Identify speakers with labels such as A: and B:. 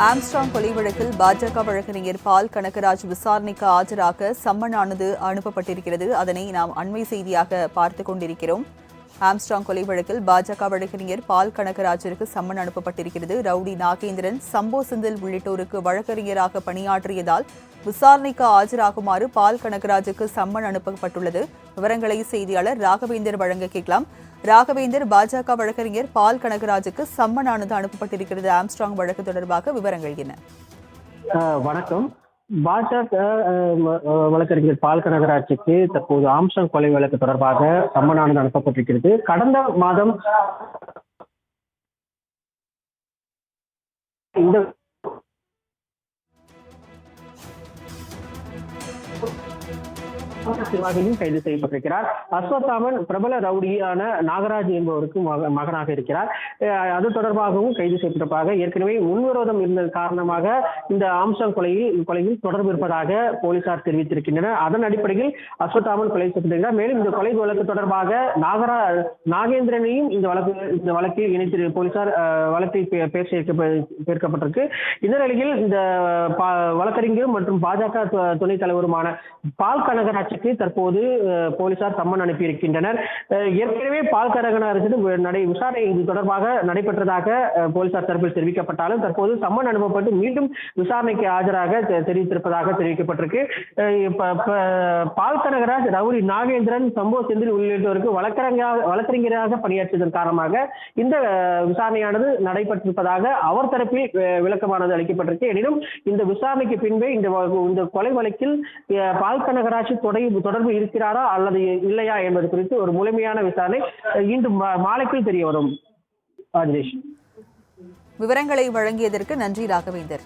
A: Armstrong கொலை வழக்கில் பாஜக வழக்கறிஞர் பால் கனகராஜ் விசாரணைக்கு ஆஜராக சம்மனானது அனுப்பப்பட்டிருக்கிறது. அதனை நாம் அண்மை செய்தியாக பார்த்துக் கொண்டிருக்கிறோம். ஆம்ஸ்ட்ராங் கொலை வழக்கில் பாஜக வழக்கறிஞர் பால் கனகராஜிற்கு சம்மன் அனுப்பப்பட்டிருக்கிறது. ரவுடி நாகேந்திரன், சம்போ செந்தில் உள்ளிட்டோருக்கு வழக்கறிஞராக பணியாற்றியதால் விசாரணைக்கு ஆஜராகுமாறு பால் கனகராஜுக்கு சம்மன் அனுப்பப்பட்டுள்ளது. விவரங்களை செய்தியாளர் ராகவேந்தர் வழங்க கேட்கலாம். ராகவேந்தர், பாஜக வழக்கறிஞர் பால் கனகராஜுக்கு சம்மனானது அனுப்பப்பட்டிருக்கிறது. ஆம்ஸ்ட்ராங் வழக்கு தொடர்பாக விவரங்கள் என்ன?
B: வணக்கம். பாஜக வழக்கறிஞர் பால் கனகராஜுக்கு தற்போது ஆம்ஸ்ட்ராங் கொலை வழக்கு தொடர்பாக சம்மனானது அனுப்பப்பட்டிருக்கிறது. கடந்த மாதம் இந்த சிவாகியும் கைது செய்யப்பட்டிருக்கிறார். அஸ்வத்தாமன் பிரபல ரவுடியான நாகராஜ் என்பவருக்கு மகனாக இருக்கிறார். அது தொடர்பாகவும் கைது செய்யப்பட்டதாக ஏற்கனவே முன்விரோதம் இருந்த காரணமாக இந்த ஆம்ஸ்ட்ராங் கொலையில் தொடர்பு இருப்பதாக போலீசார் தெரிவித்திருக்கின்றனர். அதன் அடிப்படையில் அஸ்வத்தாமன் கொலை செய்யப்பட்டிருக்கிறார். மேலும் இந்த கொலை வழக்கு தொடர்பாக நாகேந்திரனையும் இந்த வழக்கில் இணைத்து போலீசார் வழக்கை சேர்க்கப்பட்டிருக்கு. இந்த நிலையில் இந்த வழக்கறிஞரும் மற்றும் பாஜக துணைத் தலைவருமான பால் கனகராஜ் தற்போது போலீசார் சம்மன் அனுப்பியிருக்கின்றனர். ஏற்கனவே பால் கனகராஜுக்கு விசாரணை இது தொடர்பாக நடைபெற்றதாக போலீசார் தரப்பில் தெரிவிக்கப்பட்டாலும் தற்போது சம்மன் அனுப்பப்பட்டு மீண்டும் விசாரணைக்கு ஆஜராக தெரிவித்திருப்பதாக தெரிவிக்கப்பட்டிருக்கு. பால் கனகராஜ், ரவுடி நாகேந்திரன், சம்போ செந்தில் உள்ளிட்டோருக்கு வழக்கறிஞராக பணியாற்றியதன் காரணமாக இந்த விசாரணையானது நடைபெற்றிருப்பதாக அவர் தரப்பில் விளக்கமானது அளிக்கப்பட்டிருக்கு. எனினும் இந்த விசாரணைக்கு பின்பே இந்த கொலை வழக்கில் பால் கனகராஜ் தொடர்பு இருக்கிறாரா அல்லது இல்லையா என்பது குறித்து ஒரு முழுமையான விசாரணை இன்று மாலைக்குள் தெரிய வரும்.
A: விவரங்களை வழங்கியதற்கு நன்றி ராகவேந்தர்.